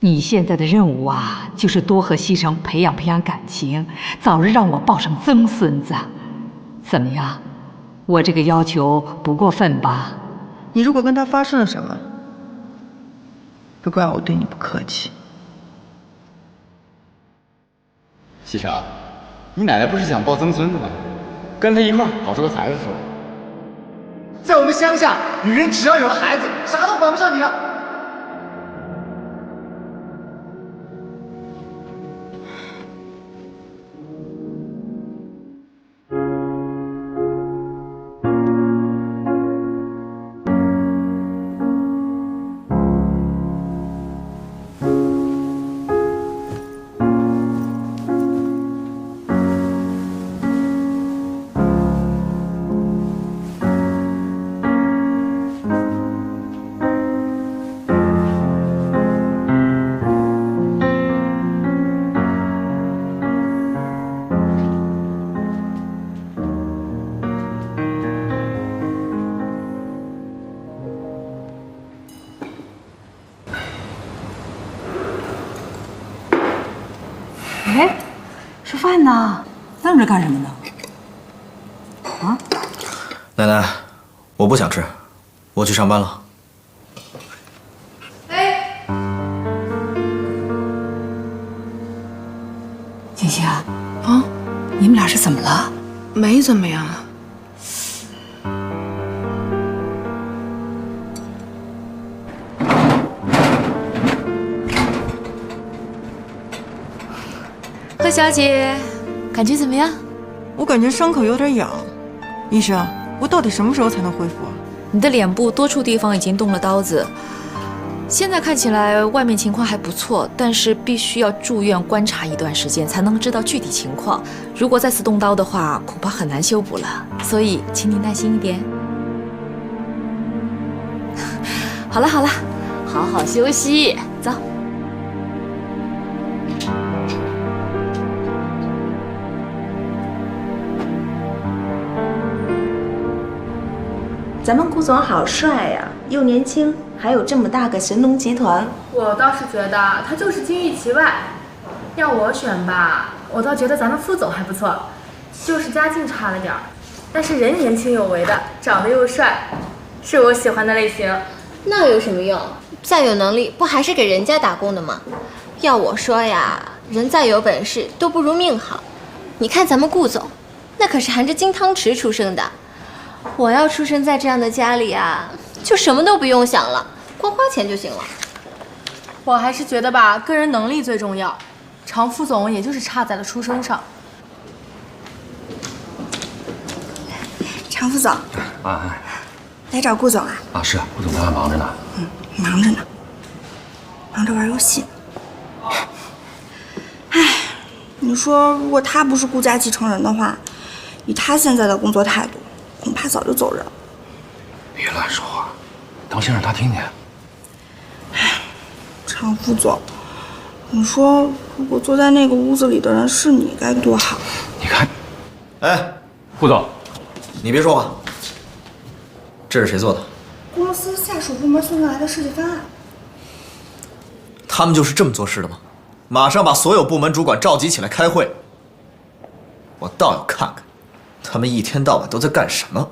你现在的任务啊，就是多和西城培养感情，早日让我抱上曾孙子。怎么样？我这个要求不过分吧？你如果跟他发生了什么，别怪我对你不客气。西城，你奶奶不是想抱曾孙子吗？跟他一块儿搞出个孩子出来。在我们乡下，女人只要有了孩子，啥都管不上你了。哎，吃饭呢？愣着干什么呢？啊？奶奶，我不想吃，我去上班了。哎，星星啊，你们俩是怎么了？没怎么样。贺小姐，感觉怎么样？我感觉伤口有点痒，医生，我到底什么时候才能恢复啊？你的脸部多处地方已经动了刀子，现在看起来外面情况还不错，但是必须要住院观察一段时间才能知道具体情况。如果再次动刀的话，恐怕很难修补了，所以请你耐心一点。好了好了，好好休息，走。咱们顾总好帅呀，又年轻，还有这么大个神农集团。我倒是觉得他就是金玉其外。要我选吧，我倒觉得咱们副总还不错，就是家境差了点儿，但是人年轻有为的，长得又帅，是我喜欢的类型。那有什么用？再有能力，不还是给人家打工的吗？要我说呀，人再有本事都不如命好。你看咱们顾总，那可是含着金汤匙出生的。我要出生在这样的家里啊，就什么都不用想了，光花钱就行了。我还是觉得吧，个人能力最重要。常副总也就是差在了出身上。常副总，来找顾总啊？啊，是顾总他还忙着呢。忙着呢，忙着玩游戏。唉，你说如果他不是顾家继承人的话，以他现在的工作态度，恐怕早就走人了。别乱说话，当心让他听见。常副总，你说如果坐在那个屋子里的人是你，该多好。你看，哎，顾总，你别说话。这是谁做的？公司下属部门送过来的设计方案。他们就是这么做事的吗？马上把所有部门主管召集起来开会。我倒要看看，他们一天到晚都在干什么。